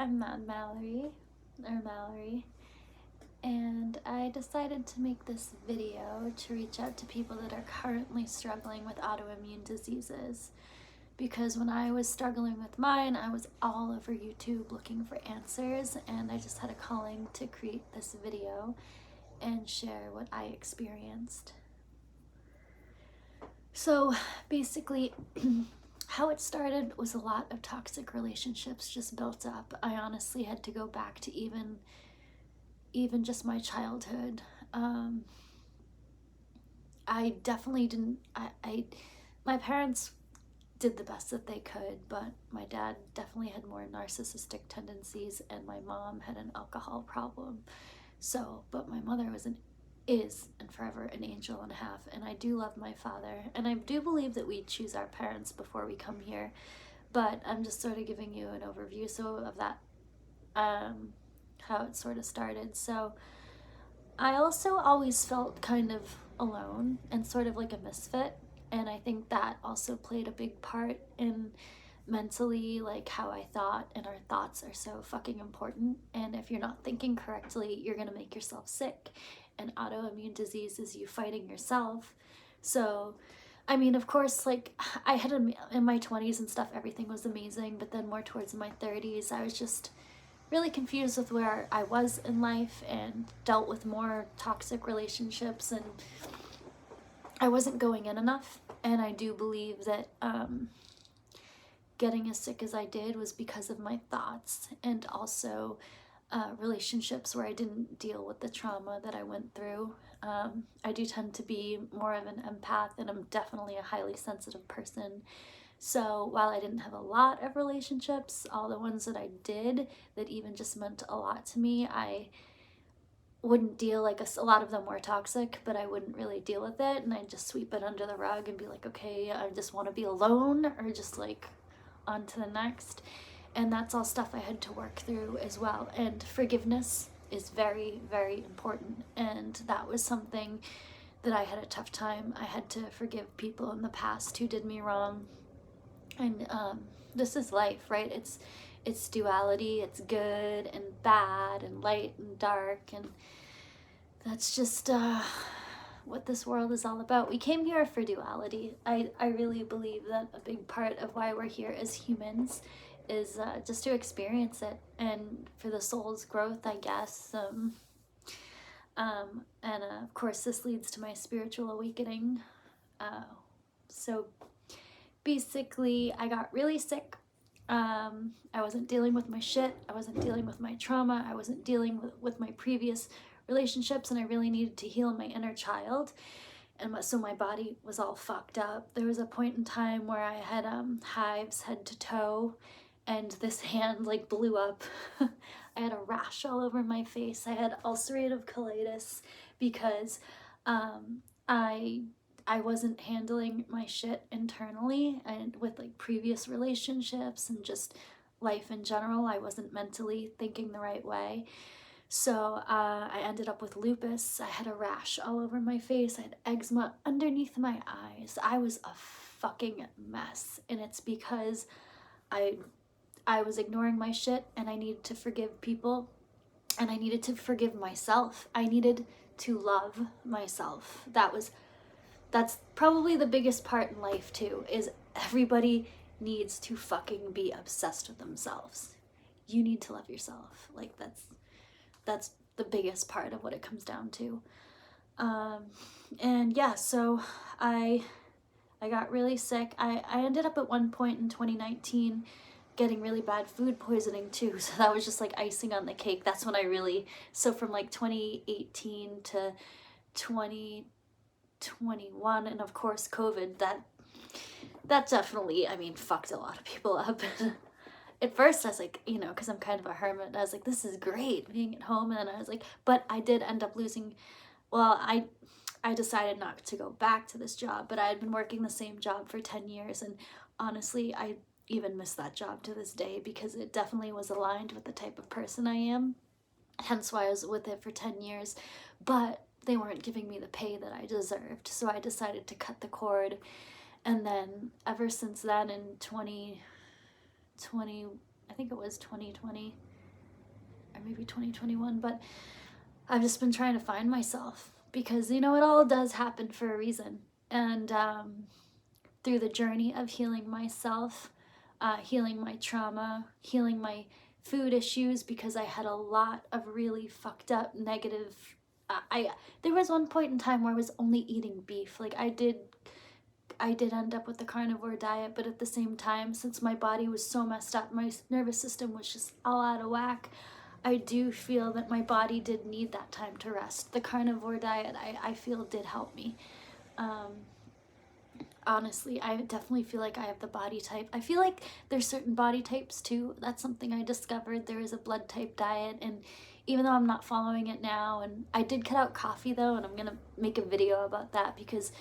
I'm Mallory, and I decided to make this video to reach out to people that are currently struggling with autoimmune diseases. Because when I was struggling with mine, I was all over YouTube looking for answers, and I just had a calling to create this video and share what I experienced. So basically, how it started was a lot of toxic relationships just built up. I honestly had to go back to even just my childhood. I definitely didn't, my parents did the best that they could, but my dad definitely had more narcissistic tendencies, and my mom had an alcohol problem. So, but my mother is and forever an angel and a half, and I do love my father, and I do believe that we choose our parents before we come here, but I'm just sort of giving you an overview of that, how it sort of started. So I also always felt kind of alone and sort of like a misfit, and I think that also played a big part in mentally, like how I thought, and our thoughts are so fucking important, and if you're not thinking correctly, you're gonna make yourself sick, and autoimmune disease is you fighting yourself. So I mean, of course, like I had in my 20s and stuff, everything was amazing, but then more towards my 30s, I was just really confused with where I was in life and dealt with more toxic relationships, and I wasn't going in enough. And I do believe that getting as sick as I did was because of my thoughts, and also relationships where I didn't deal with the trauma that I went through. I do tend to be more of an empath, and I'm definitely a highly sensitive person. So while I didn't have a lot of relationships, all the ones that I did that even just meant a lot to me, I wouldn't deal, like a lot of them were toxic, but I wouldn't really deal with it, and I'd just sweep it under the rug and be like, okay, I just want to be alone, or just like on to the next. And that's all stuff I had to work through as well. And forgiveness is very, very important, and that was something that I had a tough time. I had to forgive people in the past who did me wrong. And this is life, right? It's duality. It's good and bad, and light and dark, and that's just what this world is all about. We came here for duality. I really believe that a big part of why we're here as humans is just to experience it, and for the soul's growth, I guess. And of course, this leads to my spiritual awakening. So basically, I got really sick. I wasn't dealing with my shit. I wasn't dealing with my trauma. I wasn't dealing with my previous relationships, and I really needed to heal my inner child. And so my body was all fucked up. There was a point in time where I had hives head to toe, and this hand like blew up. I had a rash all over my face. I had ulcerative colitis because I wasn't handling my shit internally, and with like previous relationships and just life in general, I wasn't mentally thinking the right way. So I ended up with lupus. I had a rash all over my face. I had eczema underneath my eyes. I was a fucking mess, and it's because I was ignoring my shit, and I needed to forgive people, and I needed to forgive myself. I needed to love myself. That's probably the biggest part in life too, is everybody needs to fucking be obsessed with themselves. You need to love yourself. Like that's the biggest part of what it comes down to. And yeah, so I got really sick. I ended up at one point in 2019 getting really bad food poisoning too, so that was just like icing on the cake. That's when so from like 2018 to 2021, and of course COVID, that definitely, I mean, fucked a lot of people up. At first I was like, because I'm kind of a hermit, I was like, this is great being at home, and then I was like, but I did end up losing, well, I decided not to go back to this job, but I had been working the same job for 10 years, and honestly, I even miss that job to this day, because it definitely was aligned with the type of person I am, hence why I was with it for 10 years, but they weren't giving me the pay that I deserved, so I decided to cut the cord. And then ever since then, in 2020, I think it was 2020, or maybe 2021, but I've just been trying to find myself because, you know, it all does happen for a reason. And through the journey of healing myself, healing my trauma, healing my food issues, because I had a lot of really fucked up negative. There was one point in time where I was only eating beef. Like I did end up with the carnivore diet, but at the same time, since my body was so messed up, my nervous system was just all out of whack, I do feel that my body did need that time to rest. The carnivore diet, I feel, did help me. Honestly, I definitely feel like I have the body type. I feel like there's certain body types too. That's something I discovered. There is a blood type diet, and even though I'm not following it now, and I did cut out coffee though, and I'm gonna make a video about that because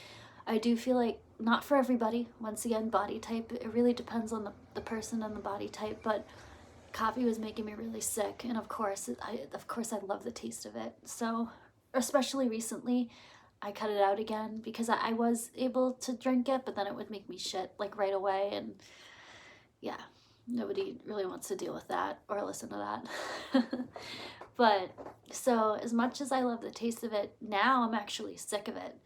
I do feel like not for everybody. Once again, body type, it really depends on the person and the body type, but coffee was making me really sick, and of course I love the taste of it. So especially recently, I cut it out again because I was able to drink it, but then it would make me shit like right away, and yeah, nobody really wants to deal with that or listen to that. But so as much as I love the taste of it, now I'm actually sick of it,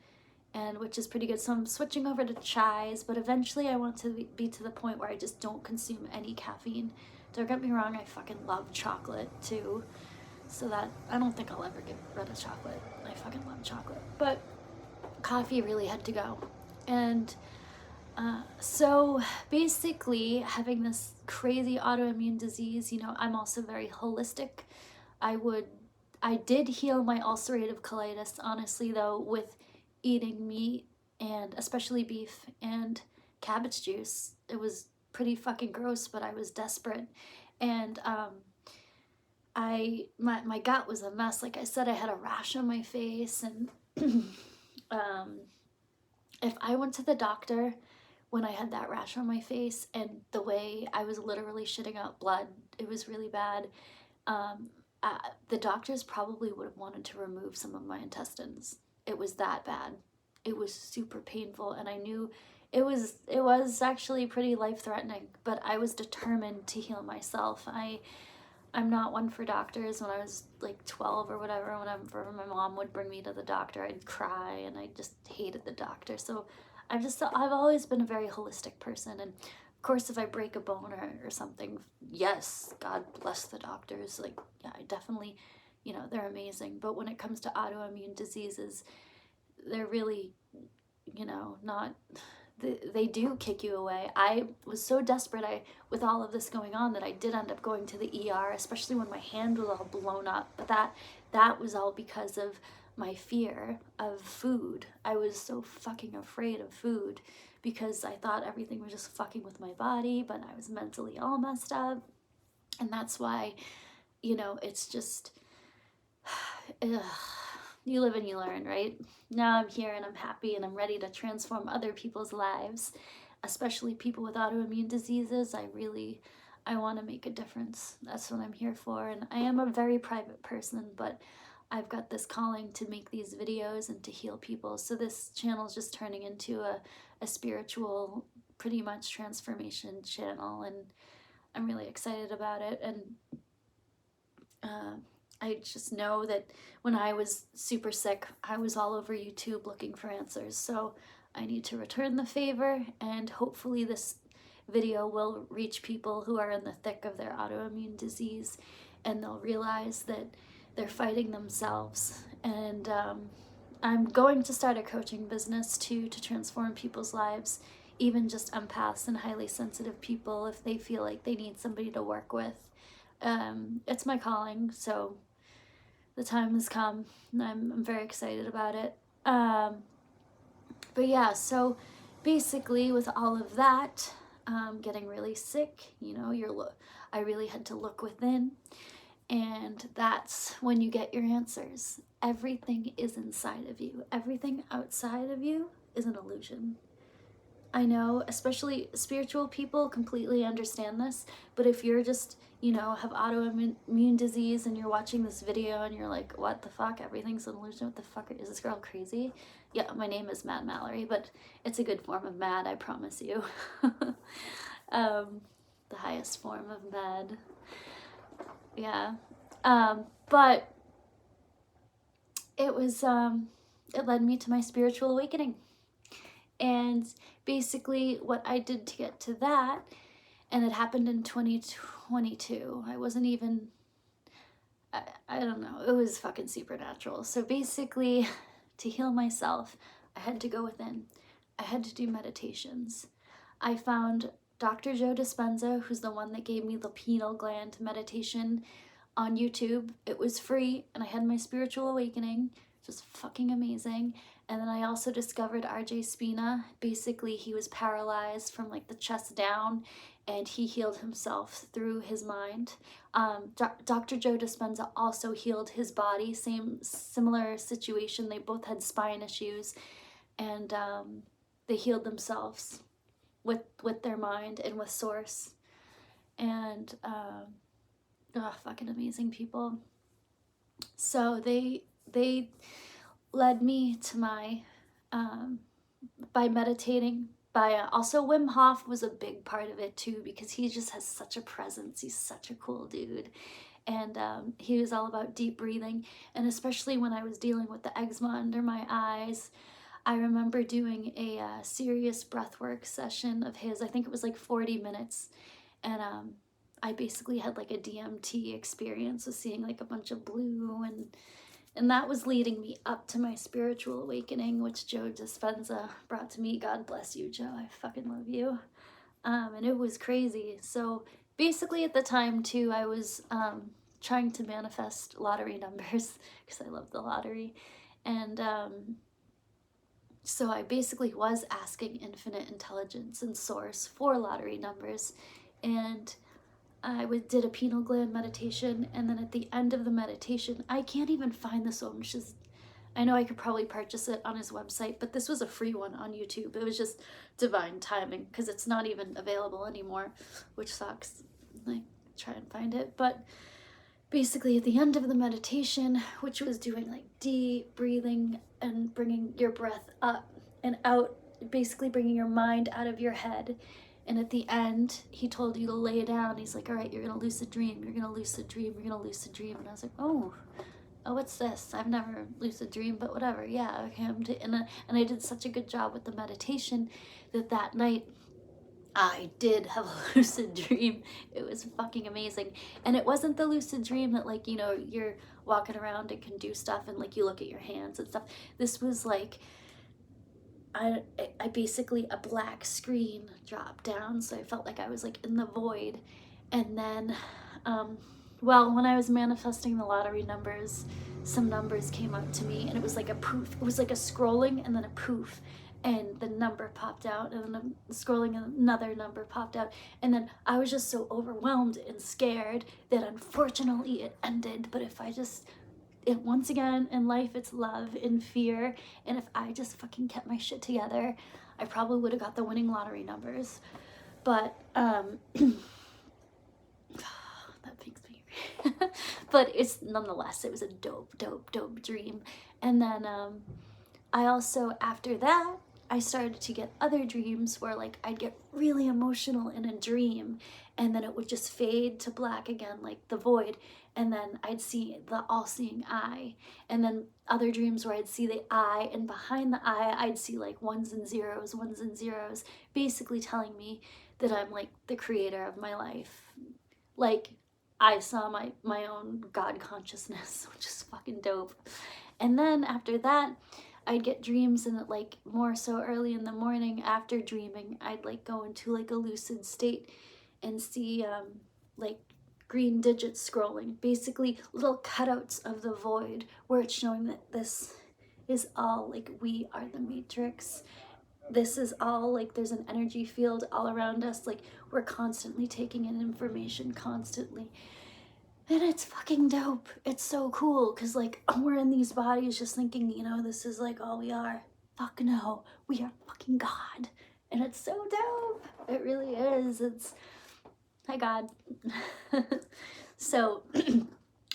and which is pretty good. So I'm switching over to chais, but eventually I want to be to the point where I just don't consume any caffeine. Don't get me wrong, I fucking love chocolate too. So that, I don't think I'll ever get rid of chocolate. I fucking love chocolate. But coffee really had to go. And so basically, having this crazy autoimmune disease, you know, I'm also very holistic. I did heal my ulcerative colitis, honestly, though, with eating meat and especially beef and cabbage juice. It was pretty fucking gross, but I was desperate. And my gut was a mess. Like I said, I had a rash on my face, and if I went to the doctor when I had that rash on my face, and the way I was literally shitting out blood, it was really bad. The doctors probably would have wanted to remove some of my intestines. It was that bad. It was super painful, and I knew it was actually pretty life-threatening, but I was determined to heal myself. I'm not one for doctors. When I was like 12 or whatever, whenever my mom would bring me to the doctor, I'd cry, and I just hated the doctor. So I've always been a very holistic person. And of course, if I break a bone or something, yes, God bless the doctors. Like, yeah, I definitely, you know, they're amazing. But when it comes to autoimmune diseases, they're really, you know, not, they do kick you away. I was so desperate with all of this going on that I did end up going to the ER, especially when my hand was all blown up. But that was all because of my fear of food. I was so fucking afraid of food because I thought everything was just fucking with my body, but I was mentally all messed up. And that's why, you know, it's just, ugh, you live and you learn, right? Now I'm here and I'm happy and I'm ready to transform other people's lives, especially people with autoimmune diseases. I want to make a difference. That's what I'm here for. And I am a very private person, but I've got this calling to make these videos and to heal people. So this channel is just turning into a spiritual, pretty much transformation channel, and I'm really excited about it. And I just know that when I was super sick, I was all over YouTube looking for answers. So I need to return the favor, and hopefully this video will reach people who are in the thick of their autoimmune disease, and they'll realize that they're fighting themselves. And I'm going to start a coaching business too, to transform people's lives, even just empaths and highly sensitive people, if they feel like they need somebody to work with. It's my calling, so the time has come, and I'm very excited about it. But yeah, so basically with all of that, getting really sick, you know, I really had to look within, and that's when you get your answers. Everything is inside of you. Everything outside of you is an illusion. I know, especially spiritual people completely understand this, but if you're just, you know, have autoimmune disease and you're watching this video and you're like, what the fuck, everything's an illusion, what the fuck, is this girl crazy? Yeah, my name is Mad Mallory, but it's a good form of mad, I promise you. The highest form of mad. Yeah. But it was, it led me to my spiritual awakening. And basically what I did to get to that, and it happened in 2022. I wasn't even, I don't know, it was fucking supernatural. So basically, to heal myself, I had to go within. I had to do meditations. I found Dr. Joe Dispenza, who's the one that gave me the pineal gland meditation, on YouTube. It was free, and I had my spiritual awakening, just fucking amazing. And then I also discovered RJ Spina. Basically, he was paralyzed from like the chest down, and he healed himself through his mind. Dr. Joe Dispenza also healed his body, similar situation. They both had spine issues, and they healed themselves with their mind and with source. And fucking amazing people. So they led me to my by meditating, by also Wim Hoff was a big part of it too, because he just has such a presence. He's such a cool dude. And he was all about deep breathing. And especially when I was dealing with the eczema under my eyes, I remember doing a serious breathwork session of his. I think it was like 40 minutes. And I basically had like a DMT experience of seeing like a bunch of blue, and that was leading me up to my spiritual awakening, which Joe Dispenza brought to me. God bless you, Joe. I fucking love you. And it was crazy. So basically at the time too, I was trying to manifest lottery numbers because I love the lottery. And so I basically was asking infinite intelligence and source for lottery numbers. And I did a pineal gland meditation, and then at the end of the meditation, I can't even find this one, which is, I know I could probably purchase it on his website, but this was a free one on YouTube. It was just divine timing, because it's not even available anymore, which sucks. I try and find it, but basically at the end of the meditation, which was doing like deep breathing and bringing your breath up and out, basically bringing your mind out of your head. And at the end, he told you to lay down. He's like, all right, you're going to lucid dream. You're going to lucid dream. You're going to lucid dream. And I was like, oh, what's this? I've never lucid dreamed, but whatever. Yeah, okay. And I did such a good job with the meditation that night I did have a lucid dream. It was fucking amazing. And it wasn't the lucid dream that, like, you know, you're walking around and can do stuff and like you look at your hands and stuff. This was like, I basically, a black screen dropped down, so I felt like I was like in the void. And then well, when I was manifesting the lottery numbers, some numbers came out to me, and it was like a poof. It was like a scrolling and then a poof, and the number popped out, and then scrolling and another number popped out. And then I was just so overwhelmed and scared that unfortunately it ended. But if I just, once again, in life, it's love and fear. And if I just fucking kept my shit together, I probably would have got the winning lottery numbers. But, that makes me but it's nonetheless, it was a dope dream. And then, I also, after that, I started to get other dreams where like I'd get really emotional in a dream, and then it would just fade to black again, like the void. And then I'd see the all-seeing eye. And then other dreams where I'd see the eye, and behind the eye, I'd see like ones and zeros, basically telling me that I'm like the creator of my life. Like I saw my own God consciousness, which is fucking dope. And then after that, I'd get dreams, and like more so early in the morning after dreaming, I'd like go into like a lucid state and see like green digits scrolling, basically little cutouts of the void where it's showing that this is all like, we are the matrix. This is all like, there's an energy field all around us, like we're constantly taking in information constantly. And it's fucking dope. It's so cool, because like we're in these bodies just thinking, you know, this is like all we are. Fuck no, we are fucking God. And it's so dope. It really is. It's, hi God. So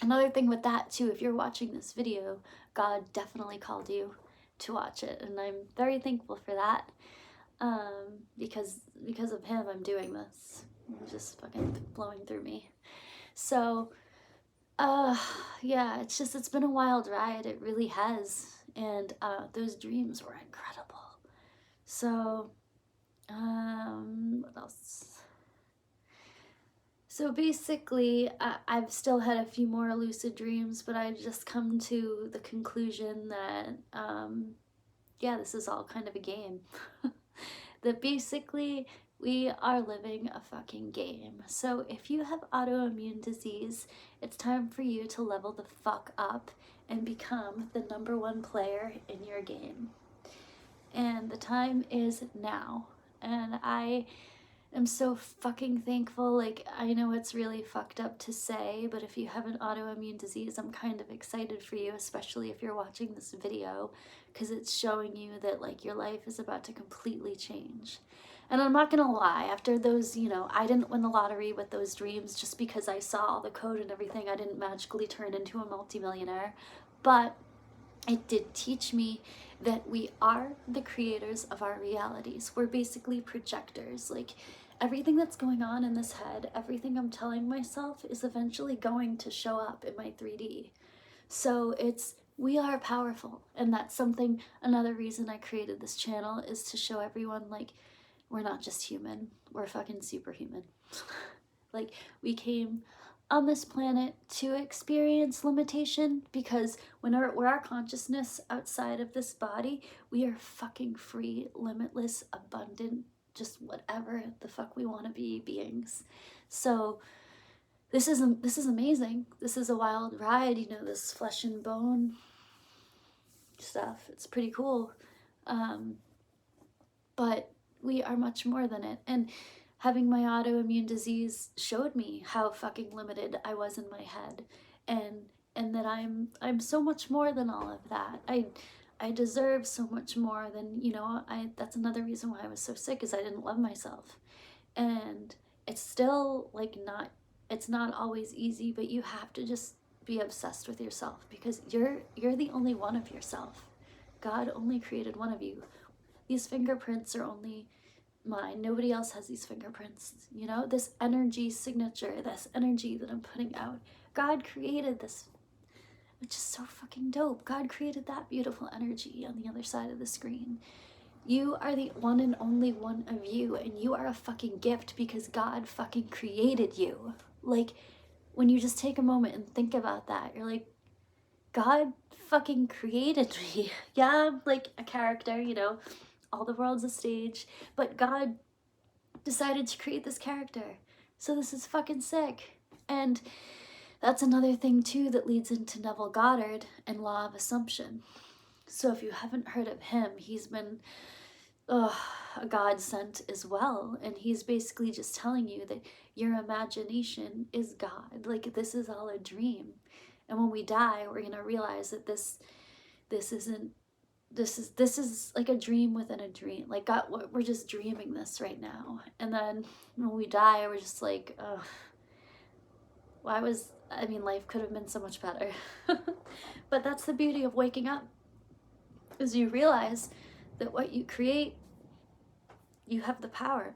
another thing with that too, if you're watching this video, God definitely called you to watch it, and I'm very thankful for that. Because of him, I'm doing this. It's just fucking flowing through me. So Uh, yeah, it's been a wild ride. It really has. And those dreams were incredible. So, what else? So basically, I've still had a few more lucid dreams, but I just come to the conclusion that, yeah, this is all kind of a game. That basically we are living a fucking game. So if you have autoimmune disease, it's time for you to level the fuck up and become the #1 player in your game. And the time is now. And I am so fucking thankful. Like, I know it's really fucked up to say, but if you have an autoimmune disease, I'm kind of excited for you, especially if you're watching this video, because it's showing you that, like, your life is about to completely change. And I'm not gonna lie, after those, I didn't win the lottery with those dreams just because I saw all the code and everything. I didn't magically turn into a multimillionaire, but it did teach me that we are the creators of our realities. We're basically projectors. Like, everything that's going on in this head, everything I'm telling myself is eventually going to show up in my 3D. So we are powerful. And that's something, another reason I created this channel is to show everyone, like, we're not just human, we're fucking superhuman. Like, we came on this planet to experience limitation, because when we're our consciousness outside of this body, we are fucking free, limitless, abundant, just whatever the fuck we want to be beings. So this is amazing. This is a wild ride, this flesh and bone stuff. It's pretty cool. But we are much more than it. And having my autoimmune disease showed me how fucking limited I was in my head, and that I'm so much more than all of that. I deserve so much more than, that's another reason why I was so sick, is I didn't love myself. And it's still, like, it's not always easy, but you have to just be obsessed with yourself, because you're the only one of yourself. God only created one of you. These fingerprints are only mine. Nobody else has these fingerprints. This energy signature, this energy that I'm putting out, God created this, which is so fucking dope. God created that beautiful energy on the other side of the screen. You are the one and only one of you, and you are a fucking gift because God fucking created you. Like, when you just take a moment and think about that, you're like, God fucking created me. Yeah, I'm like a character, all the world's a stage, but God decided to create this character. So this is fucking sick. And that's another thing too that leads into Neville Goddard and Law of Assumption. So if you haven't heard of him, he's been a godsend as well. And he's basically just telling you that your imagination is God. Like, this is all a dream. And when we die, we're going to realize that this is like a dream within a dream. Like, God, we're just dreaming this right now. And then when we die, we're just like, ugh, life could have been so much better. But that's the beauty of waking up, is you realize that what you create, you have the power.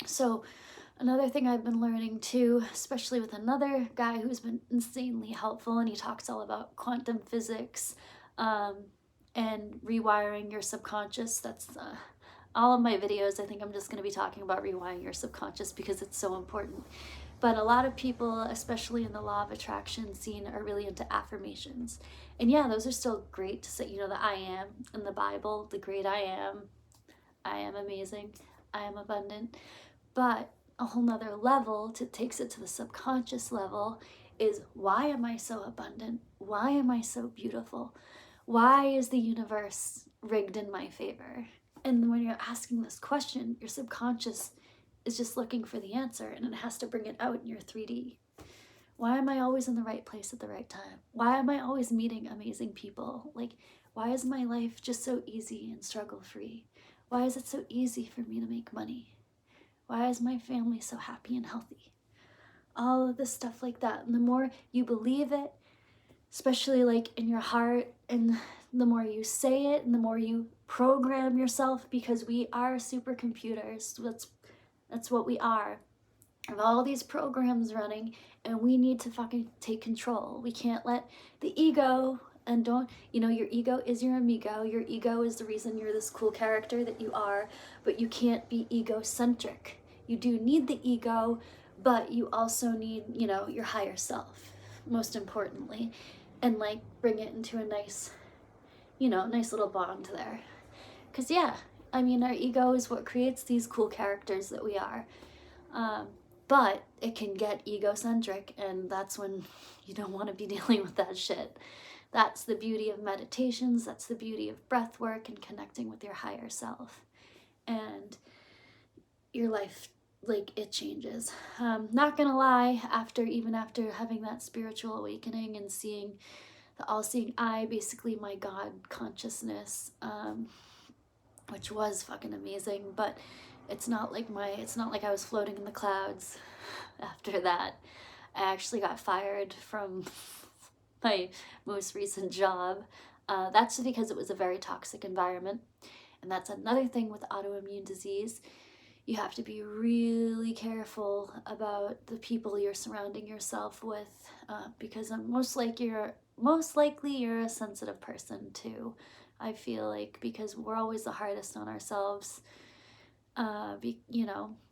So another thing I've been learning too, especially with another guy who's been insanely helpful, and he talks all about quantum physics, and rewiring your subconscious. That's all of my videos. I think I'm just going to be talking about rewiring your subconscious because it's so important. But a lot of people, especially in the law of attraction scene, are really into affirmations. And yeah, those are still great to say, the I am in the Bible, the great I am amazing, I am abundant. But a whole nother level takes it to the subconscious level is, why am I so abundant? Why am I so beautiful? Why is the universe rigged in my favor? And when you're asking this question, your subconscious is just looking for the answer, and it has to bring it out in your 3D. Why am I always in the right place at the right time? Why am I always meeting amazing people? Like, why is my life just so easy and struggle-free? Why is it so easy for me to make money? Why is my family so happy and healthy? All of this stuff like that. And the more you believe it, especially like in your heart, and the more you say it and the more you program yourself, because we are supercomputers. That's what we are. We have all these programs running, and we need to fucking take control. We can't let the ego, and don't, your ego is your amigo. Your ego is the reason you're this cool character that you are, but you can't be egocentric. You do need the ego, but you also need, your higher self, most importantly, and like bring it into a nice, nice little bond there. Because, yeah, I mean, our ego is what creates these cool characters that we are. But it can get egocentric, and that's when you don't want to be dealing with that shit. That's the beauty of meditations. That's the beauty of breath work and connecting with your higher self. And your life, like, it changes. Not gonna lie, even after having that spiritual awakening and seeing the all-seeing eye, basically my God consciousness, which was fucking amazing, but it's not like I was floating in the clouds after that. I actually got fired from my most recent job. That's because it was a very toxic environment. And that's another thing with autoimmune disease. You have to be really careful about the people you're surrounding yourself with, because most likely you're a sensitive person too. I feel like, because we're always the hardest on ourselves,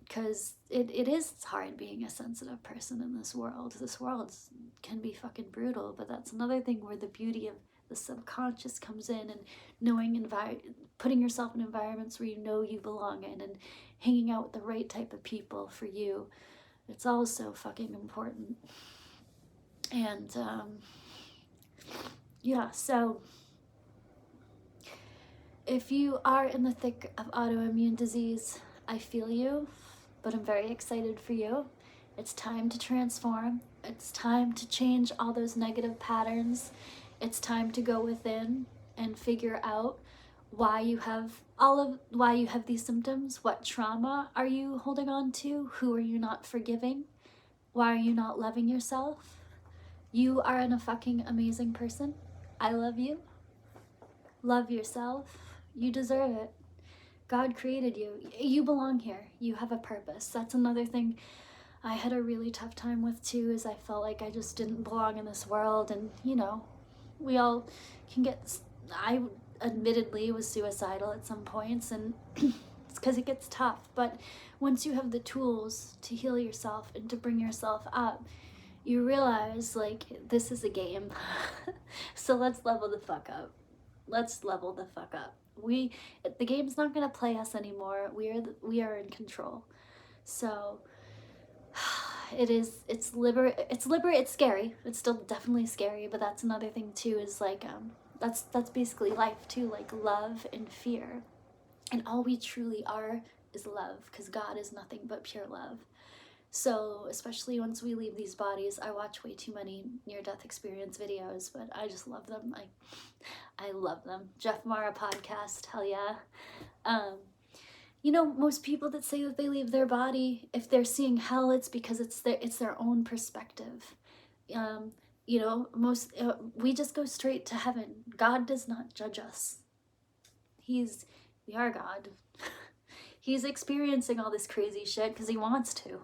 because it is hard being a sensitive person in this world. This world can be fucking brutal, but that's another thing where the beauty of the subconscious comes in, and putting yourself in environments where you belong in, and hanging out with the right type of people for you. It's also fucking important. And yeah, so if you are in the thick of autoimmune disease, I feel you, but I'm very excited for you. It's time to transform. It's time to change all those negative patterns. It's time to go within and figure out why you have these symptoms. What trauma are you holding on to? Who are you not forgiving? Why are you not loving yourself? You are a fucking amazing person. I love you. Love yourself. You deserve it. God created you. You belong here. You have a purpose. That's another thing I had a really tough time with too, is I felt like I just didn't belong in this world. And, we all can I admittedly was suicidal at some points, and it's because it gets tough. But once you have the tools to heal yourself and to bring yourself up, you realize, like, this is a game. So let's level the fuck up. Let's level the fuck up. The game's not gonna play us anymore. We are in control. So it's scary. It's still definitely scary, but that's another thing too, is like, that's basically life too, like love and fear. And all we truly are is love, because God is nothing but pure love. So especially once we leave these bodies, I watch way too many near-death experience videos, but I just love them. I love them. Jeff Mara podcast, hell yeah. Most people that say that they leave their body, if they're seeing hell, it's because it's their own perspective. We just go straight to heaven. God does not judge us. We are God. He's experiencing all this crazy shit because he wants to.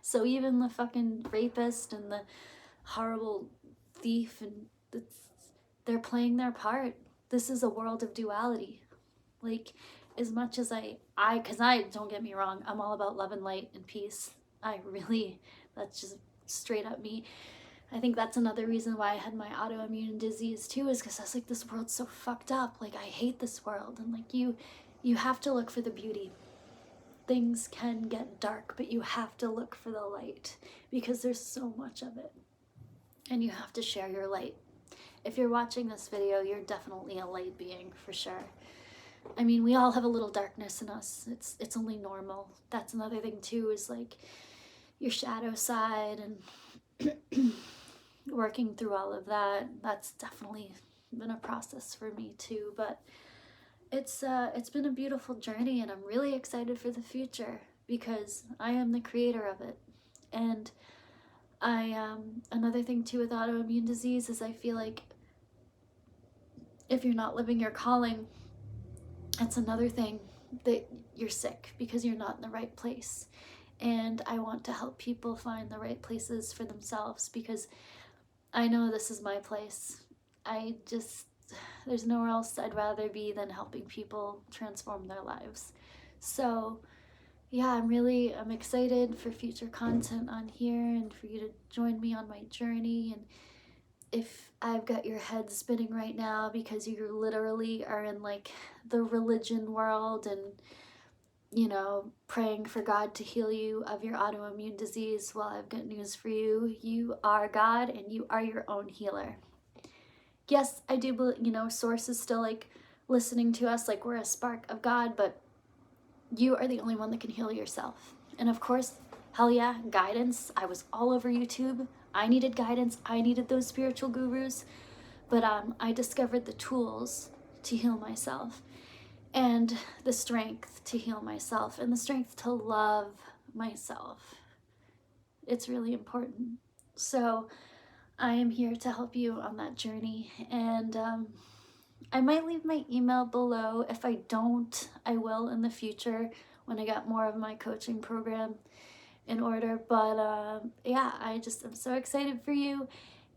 So even the fucking rapist and the horrible thief, and they're playing their part. This is a world of duality. Like, as much as because don't get me wrong, I'm all about love and light and peace. That's just straight up me. I think that's another reason why I had my autoimmune disease too, is because I was like, this world's so fucked up. Like, I hate this world. And like, you have to look for the beauty. Things can get dark, but you have to look for the light, because there's so much of it. And you have to share your light. If you're watching this video, you're definitely a light being, for sure. I mean, we all have a little darkness in us. It's only normal. That's another thing too, is like your shadow side, and working through all of that. That's definitely been a process for me too, but it's been a beautiful journey, and I'm really excited for the future, because I am the creator of it. And another thing too with autoimmune disease is I feel like if you're not living your calling, that's another thing, that you're sick because you're not in the right place. And I want to help people find the right places for themselves, because I know this is my place. There's nowhere else I'd rather be than helping people transform their lives. So yeah, I'm excited for future content on here and for you to join me on my journey. And if I've got your head spinning right now because you literally are in like the religion world and, you know, praying for God to heal you of your autoimmune disease, well, I've got news for you. You are God and you are your own healer. Yes, I do believe, you know, Source is still like listening to us like we're a spark of God, but you are the only one that can heal yourself. And of course, hell yeah, guidance. I was all over YouTube. I needed guidance. I needed those spiritual gurus. But I discovered the tools to heal myself, and the strength to heal myself, and the strength to love myself. It's really important. So I am here to help you on that journey. And I might leave my email below. If I don't, I will in the future when I got more of my coaching program in order. But yeah, I'm so excited for you.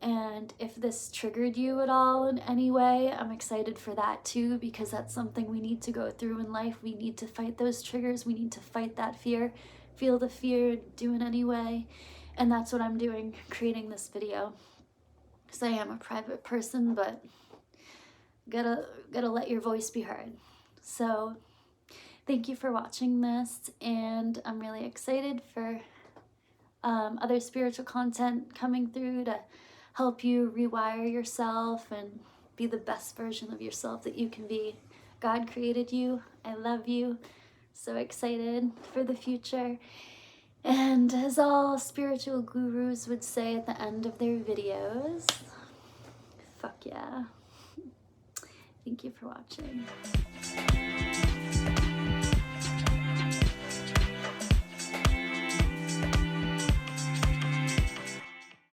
And if this triggered you at all in any way, I'm excited for that too, because that's something we need to go through in life. We need to fight those triggers. We need to fight that fear, feel the fear, do it anyway. And that's what I'm doing, creating this video. Because I am a private person, but gotta let your voice be heard. So thank you for watching this, and I'm really excited for other spiritual content coming through to help you rewire yourself and be the best version of yourself that you can be. God created you. I love you. So excited for the future. And as all spiritual gurus would say at the end of their videos, fuck yeah. Thank you for watching.